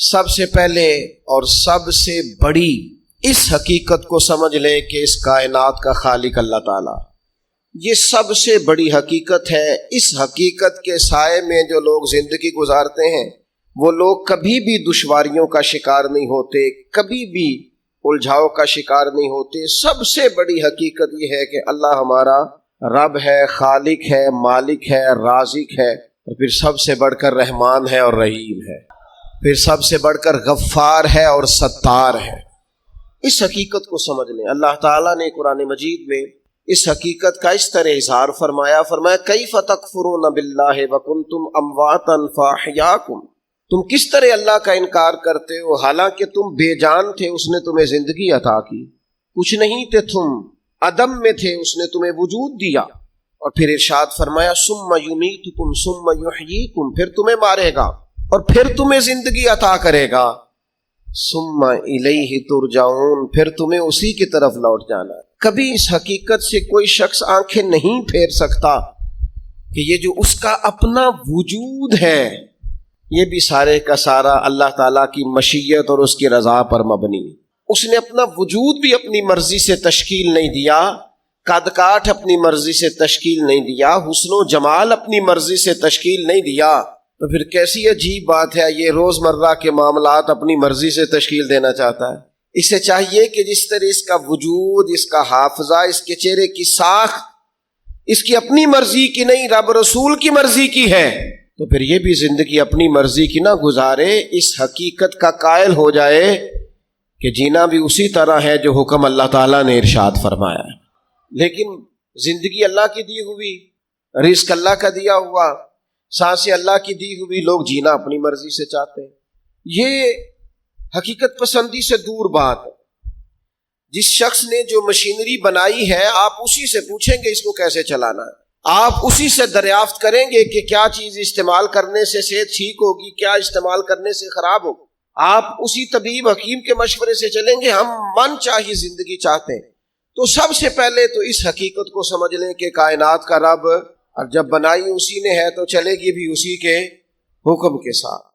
سب سے پہلے اور سب سے بڑی اس حقیقت کو سمجھ لیں کہ اس کائنات کا خالق اللہ تعالیٰ، یہ سب سے بڑی حقیقت ہے۔ اس حقیقت کے سائے میں جو لوگ زندگی گزارتے ہیں وہ لوگ کبھی بھی دشواریوں کا شکار نہیں ہوتے، کبھی بھی الجھاؤ کا شکار نہیں ہوتے۔ سب سے بڑی حقیقت یہ ہے کہ اللہ ہمارا رب ہے، خالق ہے، مالک ہے، رازق ہے، اور پھر سب سے بڑھ کر رحمان ہے اور رحیم ہے، پھر سب سے بڑھ کر غفار ہے اور ستار ہے۔ اس حقیقت کو سمجھ لیں۔ اللہ تعالیٰ نے قرآن مجید میں اس حقیقت کا اس طرح اظہار فرمایا کیف تکفرون باللہ وکنتم امواتا فاحیاکم، تم کس طرح اللہ کا انکار کرتے ہو حالانکہ تم بے جان تھے، اس نے تمہیں زندگی عطا کی، کچھ نہیں تھے تم، عدم میں تھے، اس نے تمہیں وجود دیا، اور پھر ارشاد فرمایا ثم یمیتکم ثم یحییکم، پھر تمہیں مارے گا اور پھر تمہیں زندگی عطا کرے گا، ثم الیہ ترجعون، پھر تمہیں اسی کی طرف لوٹ جانا ہے۔ کبھی اس حقیقت سے کوئی شخص آنکھیں نہیں پھیر سکتا کہ یہ جو اس کا اپنا وجود ہے یہ بھی سارے کا سارا اللہ تعالیٰ کی مشیت اور اس کی رضا پر مبنی۔ اس نے اپنا وجود بھی اپنی مرضی سے تشکیل نہیں دیا، قد کاٹ اپنی مرضی سے تشکیل نہیں دیا، حسن و جمال اپنی مرضی سے تشکیل نہیں دیا، تو پھر کیسی عجیب بات ہے یہ روزمرہ کے معاملات اپنی مرضی سے تشکیل دینا چاہتا ہے۔ اسے چاہیے کہ جس طرح اس کا وجود، اس کا حافظہ، اس کے چہرے کی ساخت اس کی اپنی مرضی کی نہیں، رب رسول کی مرضی کی ہے، تو پھر یہ بھی زندگی اپنی مرضی کی نہ گزارے، اس حقیقت کا قائل ہو جائے کہ جینا بھی اسی طرح ہے جو حکم اللہ تعالیٰ نے ارشاد فرمایا ہے۔ لیکن زندگی اللہ کی دی ہوئی، رزق اللہ کا دیا ہوا، سانسیں اللہ کی دی ہوئی، لوگ جینا اپنی مرضی سے چاہتے ہیں۔ یہ حقیقت پسندی سے دور بات ہے۔ جس شخص نے جو مشینری بنائی ہے آپ اسی سے پوچھیں گے اس کو کیسے چلانا ہے، آپ اسی سے دریافت کریں گے کہ کیا چیز استعمال کرنے سے صحت ٹھیک ہوگی، کیا استعمال کرنے سے خراب ہوگی، آپ اسی طبیب حکیم کے مشورے سے چلیں گے۔ ہم من چاہیے زندگی چاہتے ہیں، تو سب سے پہلے تو اس حقیقت کو سمجھ لیں کہ کائنات کا رب، اور جب بنائی اسی نے ہے تو چلے گی بھی اسی کے حکم کے ساتھ۔